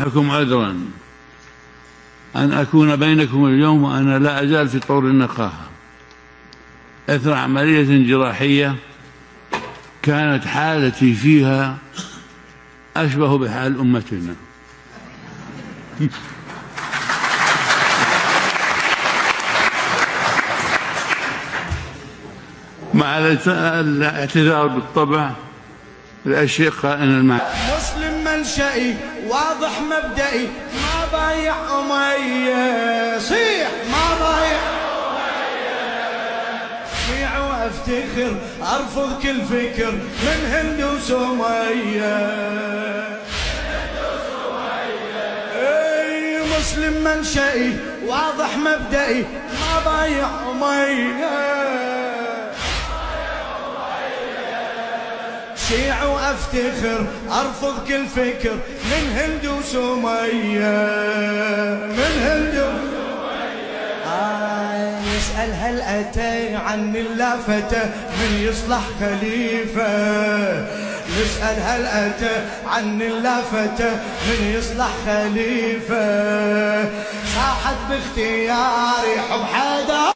لكم عذرا أن أكون بينكم اليوم وأنا لا أزال في طور النقاهة إثر عملية جراحية كانت حالتي فيها أشبه بحال أمتنا. مع الاعتذار بالطبع الأشقاء المعنى. مسلم منشئي واضح مبدئي ما بايع أمية صيح ما بايع أمية شيع وافتخر أرفض كل فكر من هند وسمية اي مسلم منشئي واضح مبدئي ما بايع أمية شيع وافتخر ارفض كل فكر من هند وسمية من هند وسمية نسأل هل أتى عن اللافته من يصلح خليفة نسأل هل أتى عن اللافته من يصلح خليفة صاحت باختياري حب حدا